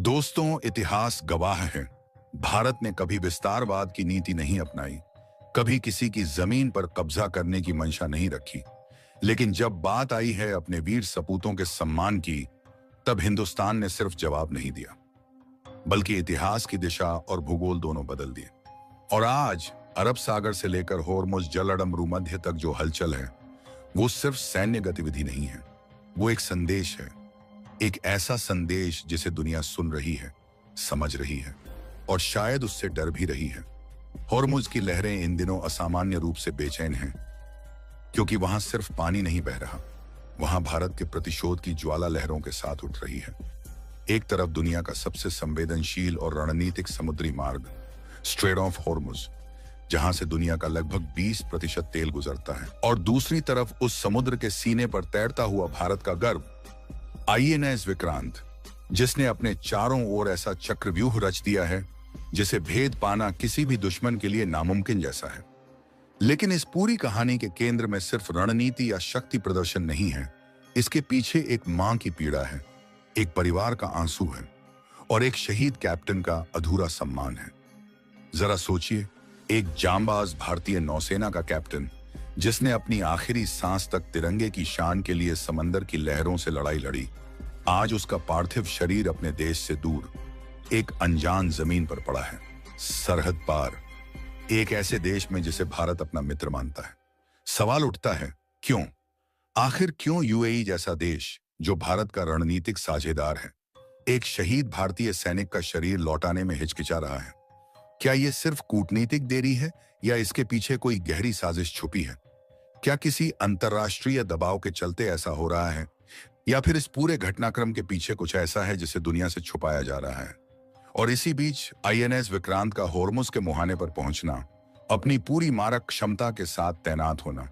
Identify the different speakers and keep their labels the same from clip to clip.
Speaker 1: दोस्तों, इतिहास गवाह है। भारत ने कभी विस्तारवाद की नीति नहीं अपनाई, कभी किसी की जमीन पर कब्जा करने की मंशा नहीं रखी। लेकिन जब बात आई है अपने वीर सपूतों के सम्मान की, तब हिंदुस्तान ने सिर्फ जवाब नहीं दिया, बल्कि इतिहास की दिशा और भूगोल दोनों बदल दिए। और आज अरब सागर से लेकर होर्मुज जलअड़म मध्य तक जो हलचल है, वो सिर्फ सैन्य गतिविधि नहीं है, वो एक संदेश है। एक ऐसा संदेश जिसे दुनिया सुन रही है, समझ रही है और शायद उससे डर भी रही है। होर्मुज की लहरें इन दिनों असामान्य रूप से बेचैन हैं, क्योंकि वहां सिर्फ पानी नहीं बह रहा, वहां भारत के प्रतिशोध की ज्वाला लहरों के साथ उठ रही है। एक तरफ दुनिया का सबसे संवेदनशील और रणनीतिक समुद्री मार्ग स्ट्रेट ऑफ होर्मुज, जहां से दुनिया का लगभग 20% तेल गुजरता है, और दूसरी तरफ उस समुद्र के सीने पर तैरता हुआ भारत का गर्व आईएनएस विक्रांत, जिसने अपने चारों ओर ऐसा चक्रव्यूह रच दिया है जिसे भेद पाना किसी भी दुश्मन के लिए नामुमकिन जैसा है। लेकिन इस पूरी कहानी के केंद्र में सिर्फ रणनीति या शक्ति प्रदर्शन नहीं है, इसके पीछे एक मां की पीड़ा है, एक परिवार का आंसू है और एक शहीद कैप्टन का अधूरा सम्मान है। जरा सोचिए, एक जांबाज भारतीय नौसेना का कैप्टन जिसने अपनी आखिरी सांस तक तिरंगे की शान के लिए समंदर की लहरों से लड़ाई लड़ी, आज उसका पार्थिव शरीर अपने देश से दूर एक अनजान जमीन पर पड़ा है, सरहद पार, एक ऐसे देश में जिसे भारत अपना मित्र मानता है। सवाल उठता है, क्यों? आखिर क्यों यूएई जैसा देश, जो भारत का रणनीतिक साझेदार है, एक शहीद भारतीय सैनिक का शरीर लौटाने में हिचकिचा रहा है? क्या यह सिर्फ कूटनीतिक देरी है या इसके पीछे कोई गहरी साजिश छुपी है? क्या किसी अंतर्राष्ट्रीय दबाव के चलते ऐसा हो रहा है, या फिर इस पूरे घटनाक्रम के पीछे कुछ ऐसा है जिसे दुनिया से छुपाया जा रहा है? और इसी बीच आईएनएस विक्रांत का होर्मुज के मुहाने पर पहुंचना, अपनी पूरी मारक क्षमता के साथ तैनात होना,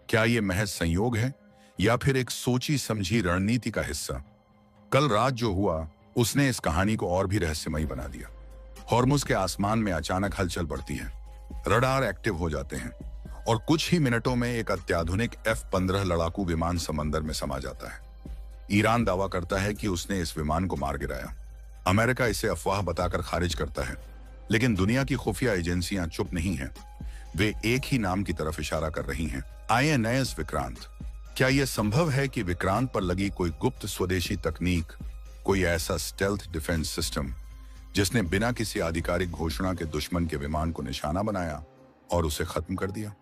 Speaker 1: क्या यह महज संयोग है या फिर एक सोची समझी रणनीति का हिस्सा? कल रात जो हुआ, उसने इस कहानी को और भी रहस्यमयी बना दिया। होर्मुज के आसमान में अचानक हलचल बढ़ती है, रडार एक्टिव हो जाते हैं और कुछ ही मिनटों में एक अत्याधुनिक F-15 लड़ाकू विमान समंदर में समा जाता है। ईरान दावा करता है कि उसने इस विमान को मार गिराया। अमेरिका इसे अफवाह बताकर खारिज करता है, लेकिन दुनिया की खुफिया एजेंसियां चुप नहीं हैं। वे एक ही नाम की तरफ इशारा कर रही हैं, आईएनएस विक्रांत। क्या यह संभव है कि विक्रांत पर लगी कोई गुप्त स्वदेशी तकनीक, कोई ऐसा स्टेल्थ डिफेंस सिस्टम जिसने बिना किसी आधिकारिक घोषणा के दुश्मन के विमान को निशाना बनाया और उसे खत्म कर दिया?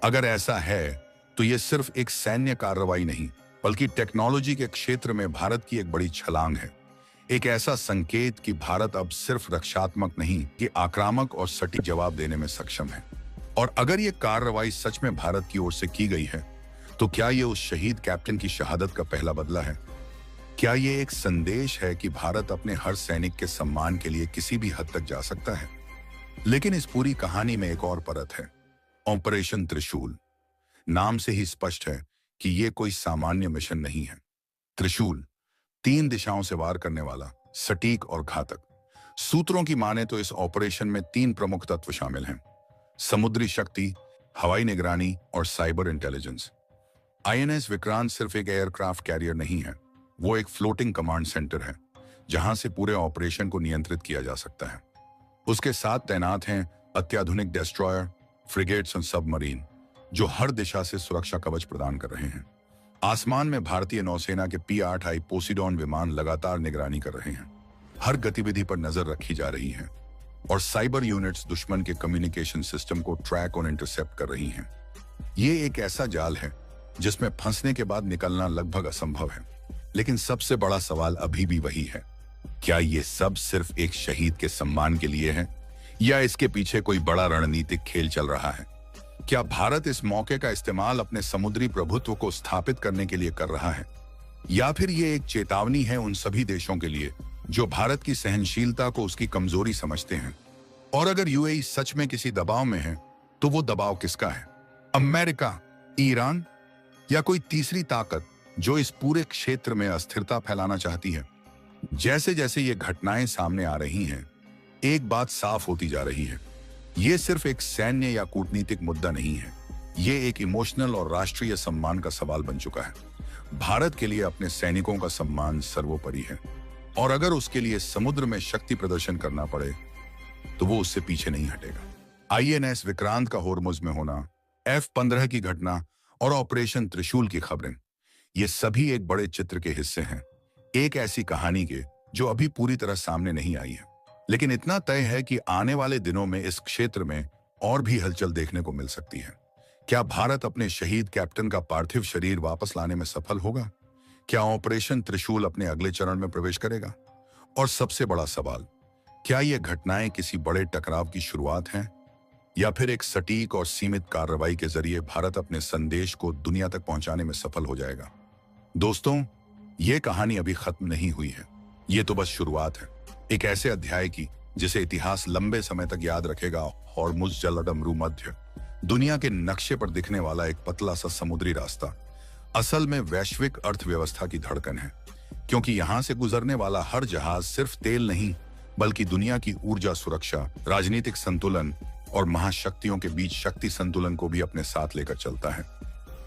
Speaker 1: अगर ऐसा है, तो यह सिर्फ एक सैन्य कार्रवाई नहीं, बल्कि टेक्नोलॉजी के क्षेत्र में भारत की एक बड़ी छलांग है। एक ऐसा संकेत कि भारत अब सिर्फ रक्षात्मक नहीं, कि आक्रामक और सटीक जवाब देने में सक्षम है। और अगर यह कार्रवाई सच में भारत की ओर से की गई है, तो क्या यह उस शहीद कैप्टन की शहादत का पहला बदला है? क्या यह एक संदेश है कि भारत अपने हर सैनिक के सम्मान के लिए किसी भी हद तक जा सकता है? लेकिन इस पूरी कहानी में एक और परत है, ऑपरेशन त्रिशूल। नाम से ही स्पष्ट है कि यह कोई सामान्य मिशन नहीं है। त्रिशूल 3 दिशाओं से वार करने वाला, सटीक और घातक। सूत्रों की माने तो इस ऑपरेशन में 3 प्रमुख तत्व शामिल हैं: समुद्री शक्ति, हवाई निगरानी और साइबर इंटेलिजेंस। आईएनएस विक्रांत सिर्फ एक एयरक्राफ्ट कैरियर नहीं है, वो एक फ्लोटिंग कमांड सेंटर है, जहां से पूरे ऑपरेशन को नियंत्रित किया जा सकता है। उसके साथ तैनात हैं अत्याधुनिक डेस्ट्रॉयर, फ्रिगेट्स और सबमरीन, जो हर दिशा से सुरक्षा कवच प्रदान कर रहे हैं। आसमान में भारतीय नौसेना के P-8I पोसिडॉन विमान लगातार निगरानी कर रहे हैं, हर गतिविधि पर नजर रखी जा रही है, और साइबर यूनिट्स दुश्मन के कम्युनिकेशन सिस्टम को ट्रैक और इंटरसेप्ट कर रही हैं। ये एक ऐसा जाल है जिसमें फंसने के बाद निकलना लगभग असंभव है। लेकिन सबसे बड़ा सवाल अभी भी वही है, क्या ये सब सिर्फ एक शहीद के सम्मान के लिए है, या इसके पीछे कोई बड़ा रणनीतिक खेल चल रहा है? क्या भारत इस मौके का इस्तेमाल अपने समुद्री प्रभुत्व को स्थापित करने के लिए कर रहा है, या फिर ये एक चेतावनी है उन सभी देशों के लिए जो भारत की सहनशीलता को उसकी कमजोरी समझते हैं? और अगर यूएई सच में किसी दबाव में है, तो वो दबाव किसका है? अमेरिका, ईरान, या कोई तीसरी ताकत जो इस पूरे क्षेत्र में अस्थिरता फैलाना चाहती है? जैसे जैसे ये घटनाएं सामने आ रही हैं, एक बात साफ होती जा रही है, ये सिर्फ एक सैन्य या कूटनीतिक मुद्दा नहीं है, ये एक इमोशनल और राष्ट्रीय सम्मान का सवाल बन चुका है। भारत के लिए अपने सैनिकों का सम्मान सर्वोपरि है। और अगर उसके लिए समुद्र में शक्ति प्रदर्शन करना पड़े तो वो उससे पीछे नहीं हटेगा। आईएनएस विक्रांत का होर्मुज में होना, F-15 की घटना और ऑपरेशन त्रिशूल की खबरें, ये सभी एक बड़े चित्र के हिस्से हैं, एक ऐसी कहानी के जो अभी पूरी तरह सामने नहीं आई है। लेकिन इतना तय है कि आने वाले दिनों में इस क्षेत्र में और भी हलचल देखने को मिल सकती है। क्या भारत अपने शहीद कैप्टन का पार्थिव शरीर वापस लाने में सफल होगा? क्या ऑपरेशन त्रिशूल अपने अगले चरण में प्रवेश करेगा? और सबसे बड़ा सवाल, क्या ये घटनाएं किसी बड़े टकराव की शुरुआत हैं या फिर एक सटीक और सीमित कार्रवाई के जरिए भारत अपने संदेश को दुनिया तक पहुंचाने में सफल हो जाएगा? दोस्तों, ये कहानी अभी खत्म नहीं हुई है। ये तो बस शुरुआत है, एक ऐसे अध्याय की जिसे इतिहास लंबे समय तक याद रखेगा। हॉर्मुज जलडमरूमध्य, दुनिया के नक्शे पर दिखने वाला एक पतला सा समुद्री रास्ता, असल में वैश्विक अर्थव्यवस्था की धड़कन है, क्योंकि यहां से गुजरने वाला हर जहाज सिर्फ तेल नहीं बल्कि दुनिया की ऊर्जा सुरक्षा, राजनीतिक संतुलन और महाशक्तियों के बीच शक्ति संतुलन को भी अपने साथ लेकर चलता है।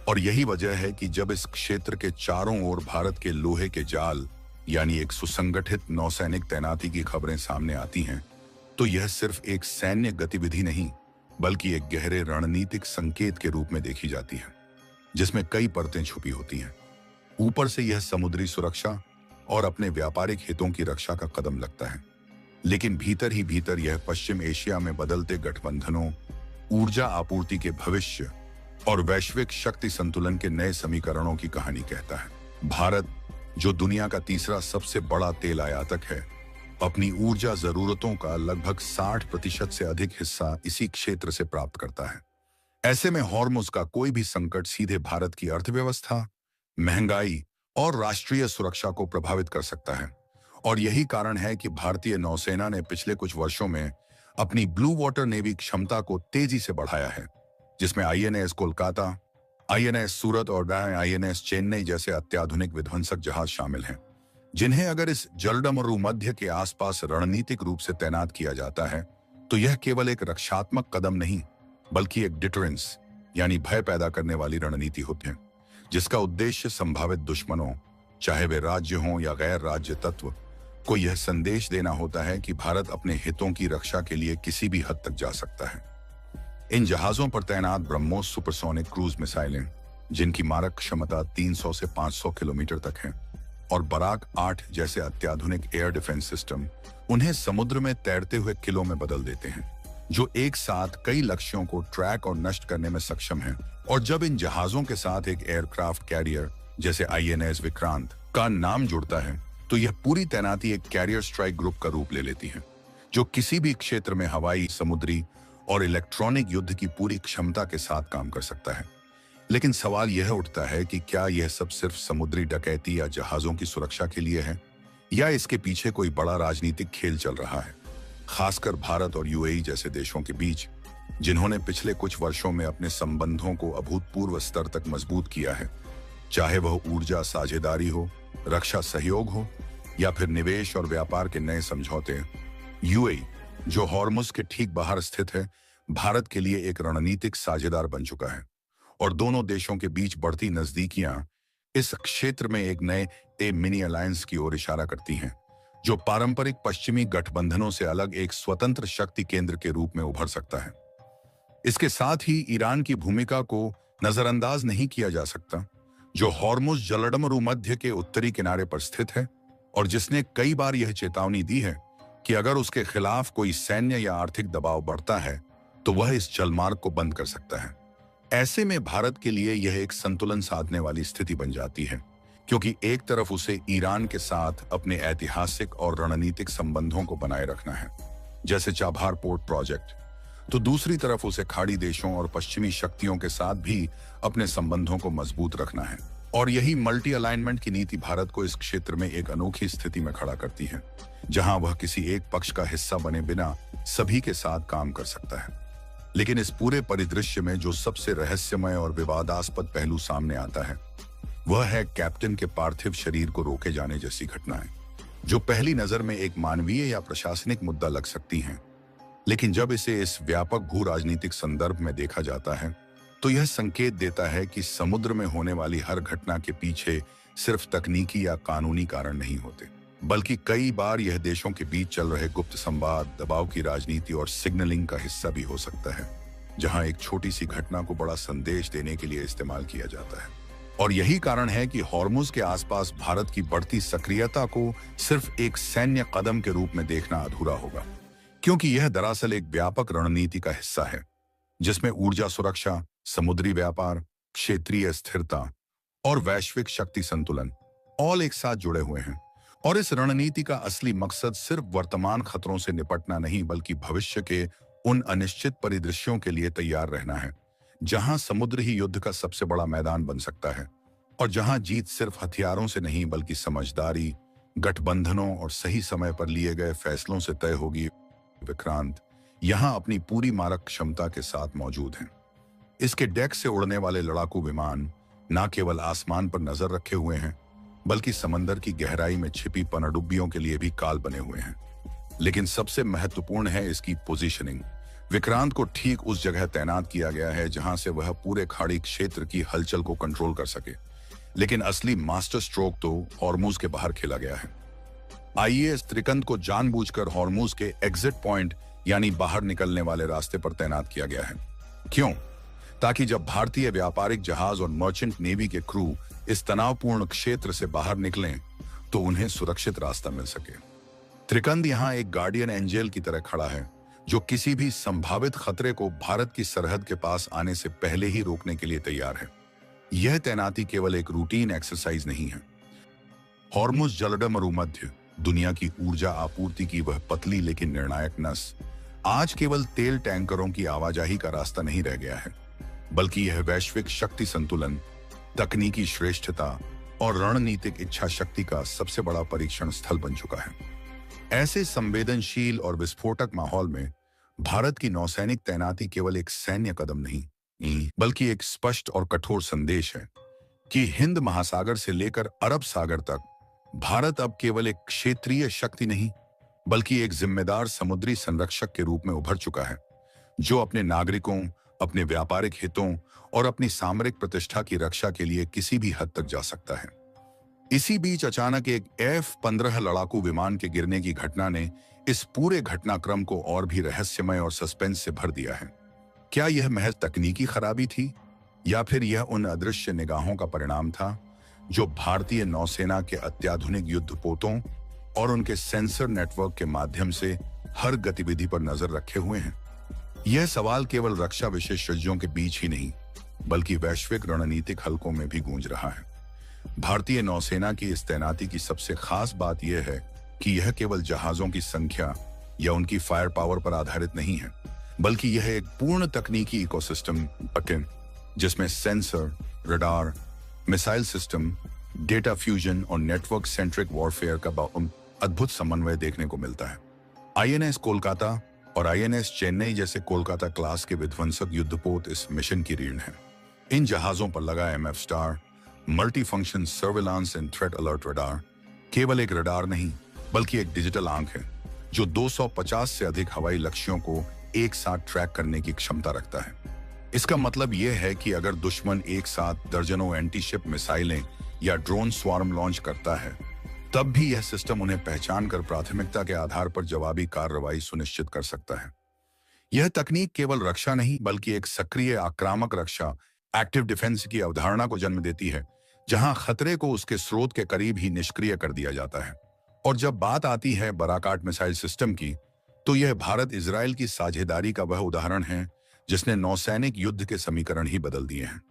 Speaker 1: और यही वजह है कि जब इस क्षेत्र के चारों ओर भारत के लोहे के जाल यानी एक सुसंगठित नौसैनिक तैनाती की खबरें सामने आती हैं, तो यह सिर्फ एक सैन्य गतिविधि नहीं बल्कि एक गहरे रणनीतिक संकेत के रूप में देखी जाती है, जिसमें कई परतें छुपी होती हैं। ऊपर से यह समुद्री सुरक्षा और अपने व्यापारिक हितों की रक्षा का कदम लगता है, लेकिन भीतर ही भीतर यह पश्चिम एशिया में बदलते गठबंधनों, ऊर्जा आपूर्ति के भविष्य और वैश्विक शक्ति संतुलन के नए समीकरणों की कहानी कहता है। भारत, जो दुनिया का तीसरा सबसे बड़ा तेल आयातक है, अपनी ऊर्जा जरूरतों का लगभग 60% से अधिक हिस्सा इसी क्षेत्र से प्राप्त करता है। ऐसे में हॉर्मुज का कोई भी संकट सीधे भारत की अर्थव्यवस्था, महंगाई और राष्ट्रीय सुरक्षा को प्रभावित कर सकता है। और यही कारण है कि भारतीय नौसेना ने पिछले कुछ वर्षों में अपनी ब्लू वाटर नेवी क्षमता को तेजी से बढ़ाया है, जिसमें आईएनएस कोलकाता, आईएनएस सूरत और आईएनएस चेन्नई जैसे अत्याधुनिक विध्वंसक जहाज शामिल हैं, जिन्हें अगर इस जलडमरूमध्य के आसपास रणनीतिक रूप से तैनात किया जाता है तो यह केवल एक रक्षात्मक कदम नहीं बल्कि एक डिटरेंस यानी भय पैदा करने वाली रणनीति होती है, जिसका उद्देश्य संभावित दुश्मनों, चाहे वे राज्य हों या गैर राज्य तत्व, को यह संदेश देना होता है कि भारत अपने हितों की रक्षा के लिए किसी भी हद तक जा सकता है। इन जहाजों पर तैनात ब्रह्मोस सुपरसोनिक क्रूज मिसाइलें, जिनकी मारक क्षमता 300 से 500 किलोमीटर तक है, और बराक 8 जैसे अत्याधुनिक एयर डिफेंस सिस्टम उन्हें समुद्र में तैरते हुए किलों में बदल देते हैं, जो एक साथ कई लक्ष्यों को ट्रैक और नष्ट करने में सक्षम हैं। और जब इन जहाजों के साथ एक एयरक्राफ्ट कैरियर जैसे आईएनएस विक्रांत का नाम जुड़ता है तो यह पूरी तैनाती एक कैरियर स्ट्राइक ग्रुप का रूप ले लेती है, जो किसी भी क्षेत्र में हवाई, समुद्री और इलेक्ट्रॉनिक युद्ध की पूरी क्षमता के साथ काम कर सकता है। लेकिन सवाल यह उठता है कि क्या यह सब सिर्फ समुद्री डकैती या जहाजों की सुरक्षा के लिए है या इसके पीछे कोई बड़ा राजनीतिक खेल चल रहा है, खासकर भारत और यूएई जैसे देशों के बीच, जिन्होंने पिछले कुछ वर्षों में अपने संबंधों को अभूतपूर्व स्तर तक मजबूत किया है, चाहे वह ऊर्जा साझेदारी हो, रक्षा सहयोग हो या फिर निवेश और व्यापार के नए समझौते। यूएई, जो हॉर्मुज के ठीक बाहर स्थित है, भारत के लिए एक रणनीतिक साझेदार बन चुका है और दोनों देशों के बीच बढ़ती नजदीकियां इस क्षेत्र में एक नए मिनी अलायंस की ओर इशारा करती हैं, जो पारंपरिक पश्चिमी गठबंधनों से अलग एक स्वतंत्र शक्ति केंद्र के रूप में उभर सकता है। इसके साथ ही ईरान की भूमिका को नजरअंदाज नहीं किया जा सकता, जो हॉर्मुज जलडमरूमध्य के उत्तरी किनारे पर स्थित है और जिसने कई बार यह चेतावनी दी है कि अगर उसके खिलाफ कोई सैन्य या आर्थिक दबाव बढ़ता है तो वह इस जलमार्ग को बंद कर सकता है। ऐसे में भारत के लिए यह एक संतुलन साधने वाली स्थिति बन जाती है, क्योंकि एक तरफ उसे ईरान के साथ अपने ऐतिहासिक और रणनीतिक संबंधों को बनाए रखना है, जैसे चाबहार पोर्ट प्रोजेक्ट, तो दूसरी तरफ उसे खाड़ी देशों और पश्चिमी शक्तियों के साथ भी अपने संबंधों को मजबूत रखना है। और यही मल्टी अलाइनमेंट की नीति भारत को इस क्षेत्र में एक अनोखी स्थिति में खड़ा करती है, जहां वह किसी एक पक्ष का हिस्सा बने बिना सभी के साथ काम कर सकता है। लेकिन इस पूरे परिदृश्य में जो सबसे रहस्यमय और विवादास्पद पहलू सामने आता है, वह है कैप्टन के पार्थिव शरीर को रोके जाने जैसी घटनाएं, जो पहली नजर में एक मानवीय या प्रशासनिक मुद्दा लग सकती हैं, लेकिन जब इसे इस व्यापक भू राजनीतिक संदर्भ में देखा जाता है तो यह संकेत देता है कि समुद्र में होने वाली हर घटना के पीछे सिर्फ तकनीकी या कानूनी कारण नहीं होते, बल्कि कई बार यह देशों के बीच चल रहे गुप्त संवाद, दबाव की राजनीति और सिग्नलिंग का हिस्सा भी हो सकता है, जहां एक छोटी सी घटना को बड़ा संदेश देने के लिए इस्तेमाल किया जाता है। और यही कारण है कि हॉर्मुज के आसपास भारत की बढ़ती सक्रियता को सिर्फ एक सैन्य कदम के रूप में देखना अधूरा होगा, क्योंकि यह दरअसल एक व्यापक रणनीति का हिस्सा है जिसमें ऊर्जा सुरक्षा, समुद्री व्यापार, क्षेत्रीय स्थिरता और वैश्विक शक्ति संतुलन ऑल एक साथ जुड़े हुए हैं। और इस रणनीति का असली मकसद सिर्फ वर्तमान खतरों से निपटना नहीं, बल्कि भविष्य के उन अनिश्चित परिदृश्यों के लिए तैयार रहना है जहां समुद्र ही युद्ध का सबसे बड़ा मैदान बन सकता है और जहां जीत सिर्फ हथियारों से नहीं बल्कि समझदारी, गठबंधनों और सही समय पर लिए गए फैसलों से तय होगी। विक्रांत यहां अपनी पूरी मारक क्षमता के साथ मौजूद हैं। इसके डेक से उड़ने वाले लड़ाकू विमान न केवल आसमान पर नजर रखे हुए हैं, बल्कि समंदर की गहराई में छिपी पनडुब्बियों के लिए भी काल बने हुए हैं। लेकिन सबसे महत्वपूर्ण है इसकी पोजीशनिंग। विक्रांत को ठीक उस जगह तैनात किया गया है जहां से वह पूरे खाड़ी क्षेत्र की हलचल को कंट्रोल कर सके। लेकिन असली मास्टर स्ट्रोक तो हॉर्मुज के बाहर खेला गया है। आईएएस त्रिकंत को जानबूझकर हॉर्मुज के एग्जिट पॉइंट यानी बाहर निकलने वाले रास्ते पर तैनात किया गया है। क्यों? ताकि जब भारतीय व्यापारिक जहाज और मर्चेंट नेवी के क्रू इस तनावपूर्ण क्षेत्र से बाहर निकलें तो उन्हें सुरक्षित रास्ता मिल सके। त्रिकंत यहां एक गार्डियन एंजल की तरह खड़ा है जो किसी भी संभावित खतरे को भारत की सरहद के पास आने से पहले ही रोकने के लिए तैयार है। यह तैनाती केवल एक रूटीन एक्सरसाइज नहीं है। हॉर्मुज जलडम मरुमध्य दुनिया की ऊर्जा आपूर्ति की वह पतली लेकिन निर्णायक नस आज केवल तेल टैंकरों की आवाजाही का रास्ता नहीं रह गया है, बल्कि यह वैश्विक शक्ति संतुलन, तकनीकी श्रेष्ठता और रणनीतिक इच्छा शक्ति का सबसे बड़ा परीक्षण स्थल बन चुका है। ऐसे संवेदनशील और विस्फोटक माहौल में भारत की नौसैनिक तैनाती केवल एक सैन्य कदम नहीं, बल्कि एक स्पष्ट और कठोर संदेश है कि हिंद महासागर से लेकर अरब सागर तक भारत अब केवल एक क्षेत्रीय शक्ति नहीं, बल्कि एक जिम्मेदार समुद्री संरक्षक के रूप में उभर चुका है, जो अपने नागरिकों, अपने व्यापारिक हितों और अपनी सामरिक प्रतिष्ठा की रक्षा के लिए किसी भी हद तक जा सकता है। इसी बीच अचानक एक F-15 लड़ाकू विमान के गिरने की घटना ने इस पूरे घटनाक्रम को और भी रहस्यमय और सस्पेंस से भर दिया है। क्या यह महज तकनीकी खराबी थी, या फिर यह उन अदृश्य निगाहों का परिणाम था जो भारतीय नौसेना के अत्याधुनिक युद्धपोतों और उनके सेंसर नेटवर्क के माध्यम से हर गतिविधि पर नजर रखे हुए हैं? यह सवाल केवल रक्षा विशेषज्ञों के बीच ही नहीं, बल्कि वैश्विक रणनीतिक हलकों में भी गूंज रहा है। भारतीय नौसेना की इस तैनाती की सबसे खास बात यह है कि यह केवल जहाजों की संख्या या उनकी फायर पावर पर आधारित नहीं है, बल्कि यह एक पूर्ण तकनीकी इकोसिस्टम है जिसमें sensor, radar, missile system, data fusion और नेटवर्क सेंट्रिक वॉरफेयर का अद्भुत समन्वय देखने को मिलता है। आईएनएस कोलकाता और आईएनएस चेन्नई जैसे कोलकाता क्लास के विध्वंसक युद्धपोत इस मिशन की रीढ़ हैं। इन जहाजों पर लगा MF star multi function surveillance and threat alert radar केवल एक रडार नहीं, बल्कि एक डिजिटल आंख है जो 250 से अधिक हवाई लक्ष्यों को एक साथ ट्रैक करने की क्षमता रखता है। इसका मतलब यह है कि अगर दुश्मन एक साथ दर्जनों एंटी शिप मिसाइलें या ड्रोन स्वार्म लॉन्च करता है, तब भी यह सिस्टम उन्हें पहचान कर प्राथमिकता के आधार पर जवाबी कार्रवाई सुनिश्चित कर सकता है। यह तकनीक केवल रक्षा नहीं, बल्कि एक सक्रिय आक्रामक रक्षा, एक्टिव डिफेंस की अवधारणा को जन्म देती है, जहां खतरे को उसके स्रोत के करीब ही निष्क्रिय कर दिया जाता है। और जब बात आती है बराकाट मिसाइल सिस्टम की, तो यह भारत इजराइल की साझेदारी का वह उदाहरण है जिसने नौसैनिक युद्ध के समीकरण ही बदल दिए हैं।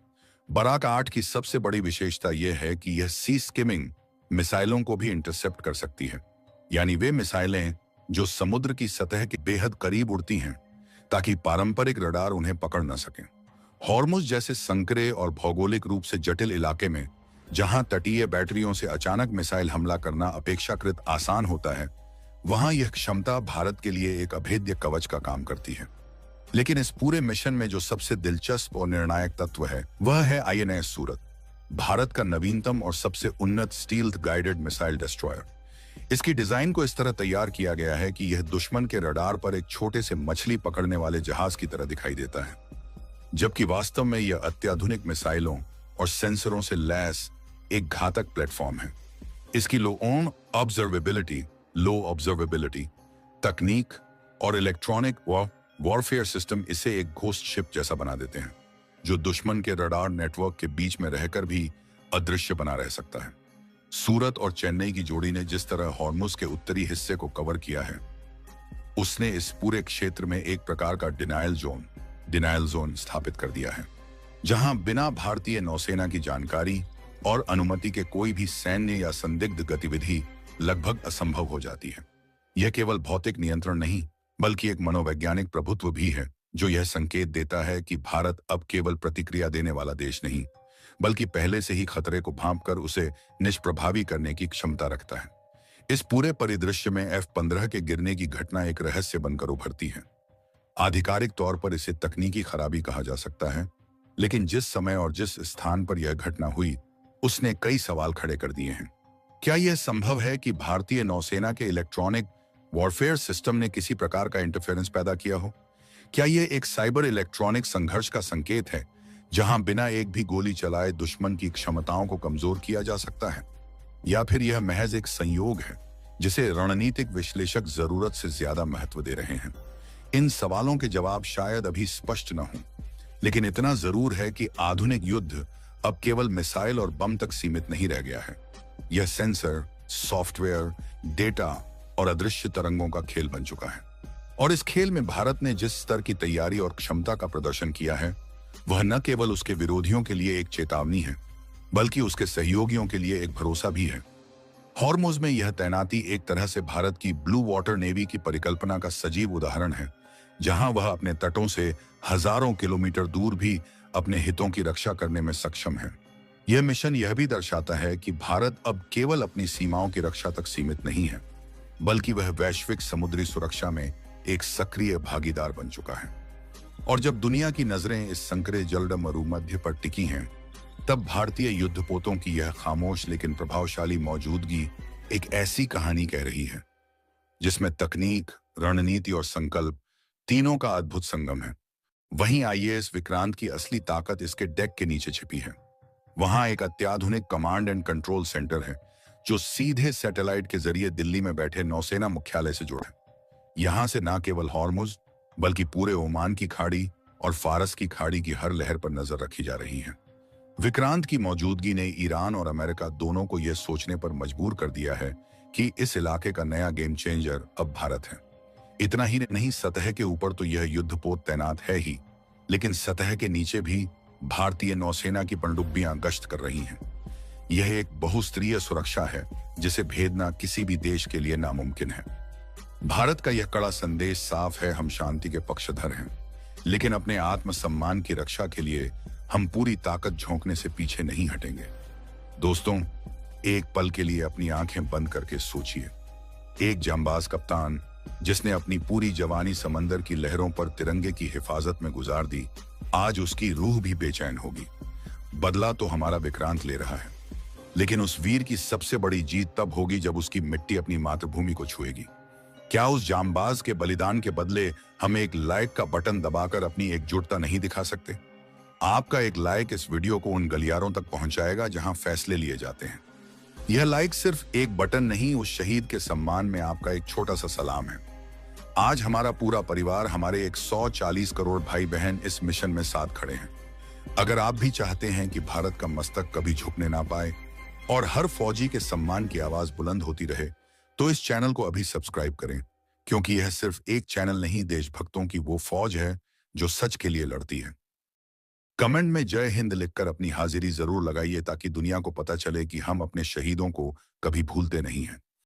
Speaker 1: बराक 8 की सबसे बड़ी विशेषता यह है कि यह सी स्किमिंग मिसाइलों को भी इंटरसेप्ट कर सकती है, यानी वे मिसाइलें जो समुद्र की सतह के बेहद करीब उड़ती हैं ताकि पारंपरिक रडार उन्हें पकड़ न सकें। हॉर्मुज जैसे संकरे और भौगोलिक रूप से जटिल इलाके में जहां तटीय बैटरियों से अचानक मिसाइल हमला करना अपेक्षाकृत आसान होता है, वहां यह क्षमता भारत के लिए एक अभेद्य कवच का काम करती है। लेकिन इस पूरे मिशन में जो सबसे दिलचस्प और निर्णायक तत्व है, वह है आईएनएस सूरत, भारत का नवीनतम और सबसे उन्नत स्टील्थ गाइडेड मिसाइल डिस्ट्रॉयर। इसकी डिजाइन को इस तरह तैयार किया गया है कि यह दुश्मन के रडार पर एक छोटे से मछली पकड़ने वाले जहाज की तरह दिखाई देता है, जबकि वास्तव में यह अत्याधुनिक मिसाइलों और सेंसरों से लैस एक घातक प्लेटफॉर्म है। इसकी लो ऑब्जर्वेबिलिटी तकनीक और इलेक्ट्रॉनिक वॉरफेयर सिस्टम इसे एक घोस्ट शिप जैसा बना देते हैं, जो दुश्मन के रडार नेटवर्क के बीच में रहकर भी अदृश्य बना रह सकता है। सूरत और चेन्नई की जोड़ी ने जिस तरह हॉर्मुज के उत्तरी हिस्से को कवर किया है, उसने इस पूरे क्षेत्र में एक प्रकार का डिनायल जोन स्थापित कर दिया है, जहां बिना भारतीय नौसेना की जानकारी और अनुमति के कोई भी सैन्य या संदिग्ध गतिविधि लगभग असंभव हो जाती है। यह केवल भौतिक नियंत्रण नहीं, बल्कि एक मनोवैज्ञानिक प्रभुत्व भी है, जो यह संकेत देता है कि भारत अब केवल प्रतिक्रिया देने वाला देश नहीं, बल्कि पहले से ही खतरे को भांपकर उसे निष्प्रभावी करने की क्षमता रखता है। इस पूरे परिदृश्य में F-15 के गिरने की घटना एक रहस्य बनकर उभरती है। आधिकारिक तौर पर इसे तकनीकी खराबी कहा जा सकता है, लेकिन जिस समय और जिस स्थान पर यह घटना हुई, उसने कई सवाल खड़े कर दिए हैं। क्या यह संभव है कि भारतीय नौसेना के इलेक्ट्रॉनिक वॉरफेयर सिस्टम ने किसी प्रकार का इंटरफेरेंस पैदा किया हो? क्या यह एक साइबर इलेक्ट्रॉनिक संघर्ष का संकेत है, जहां बिना एक भी गोली चलाए दुश्मन की क्षमताओं को कमजोर किया जा सकता है? या फिर यह महज एक संयोग है, जिसे रणनीतिक विश्लेषक जरूरत से ज्यादा महत्व दे रहे हैं? इन सवालों के जवाब शायद अभी स्पष्ट न हों, लेकिन इतना जरूर है कि आधुनिक युद्ध अब केवल मिसाइल और बम तक सीमित नहीं रह गया है। यह सेंसर, सॉफ्टवेयर, डेटा और अदृश्य तरंगों का खेल बन चुका है। और इस खेल में भारत ने जिस स्तर की तैयारी और क्षमता का प्रदर्शन किया है, वह न केवल उसके विरोधियों के लिए एक चेतावनी है, बल्कि उसके सहयोगियों के लिए एक भरोसा भी है। हॉर्मुज में यह तैनाती एक तरह से भारत की ब्लू वाटर नेवी की परिकल्पना का सजीव उदाहरण है, जहां वह अपने तटों से हजारों किलोमीटर दूर भी अपने हितों की रक्षा करने में सक्षम है। यह मिशन यह भी दर्शाता है कि भारत अब केवल अपनी सीमाओं की रक्षा तक सीमित नहीं है, बल्कि वह वैश्विक समुद्री सुरक्षा में एक सक्रिय भागीदार बन चुका है। और जब दुनिया की नजरें इस संकरे जलडम मरुमध्य पर टिकी हैं, तब भारतीय युद्धपोतों की यह खामोश लेकिन प्रभावशाली मौजूदगी एक ऐसी कहानी कह रही है, जिसमें तकनीक, रणनीति और संकल्प तीनों का अद्भुत संगम है। वहीं IAS विक्रांत की असली ताकत इसके डेक के नीचे छिपी है। वहां एक अत्याधुनिक कमांड एंड कंट्रोल सेंटर है, जो सीधे सैटेलाइट के जरिए दिल्ली में बैठे नौसेना मुख्यालय से जुड़ा है। यहां से न केवल हॉर्मुज, बल्कि पूरे ओमान की खाड़ी और फारस की खाड़ी की हर लहर पर नजर रखी जा रही है। विक्रांत की मौजूदगी ने ईरान और अमेरिका दोनों को यह सोचने पर मजबूर कर दिया है कि इस इलाके का नया गेम चेंजर अब भारत है। इतना ही नहीं, सतह के ऊपर तो यह युद्धपोत तैनात है ही, लेकिन सतह के नीचे भी भारतीय नौसेना की पनडुब्बियां गश्त कर रही हैं। यह एक बहुस्तरीय सुरक्षा है, जिसे भेदना किसी भी देश के लिए नामुमकिन है। भारत का यह कड़ा संदेश साफ है, हम शांति के पक्षधर हैं, लेकिन अपने आत्मसम्मान की रक्षा के लिए हम पूरी ताकत झोंकने से पीछे नहीं हटेंगे। दोस्तों, एक पल के लिए अपनी आंखें बंद करके सोचिए। एक जांबाज कप्तान, जिसने अपनी पूरी जवानी समंदर की लहरों पर तिरंगे की हिफाजत में गुजार दी, आज उसकी रूह भी बेचैन होगी। बदला तो हमारा विक्रांत ले रहा है, लेकिन उस वीर की सबसे बड़ी जीत तब होगी जब उसकी मिट्टी अपनी मातृभूमि को छुएगी। क्या उस जांबाज के बलिदान के बदले हम एक लाइक का बटन दबाकर अपनी एकजुटता नहीं दिखा सकते? आपका एक लाइक इस वीडियो को उन गलियारों तक पहुंचाएगा जहां फैसले लिए जाते हैं। यह लाइक सिर्फ एक बटन नहीं, उस शहीद के सम्मान में आपका एक छोटा सा सलाम है। आज हमारा पूरा परिवार, हमारे 140 करोड़ भाई बहन इस मिशन में साथ खड़े हैं। अगर आप भी चाहते हैं कि भारत का मस्तक कभी झुकने ना पाए और हर फौजी के सम्मान की आवाज बुलंद होती रहे, तो इस चैनल को अभी सब्सक्राइब करें, क्योंकि यह सिर्फ एक चैनल नहीं, देशभक्तों की वो फौज है जो सच के लिए लड़ती है। कमेंट में जय हिंद लिखकर अपनी हाजिरी जरूर लगाइए, ताकि दुनिया को पता चले कि हम अपने शहीदों को कभी भूलते नहीं हैं।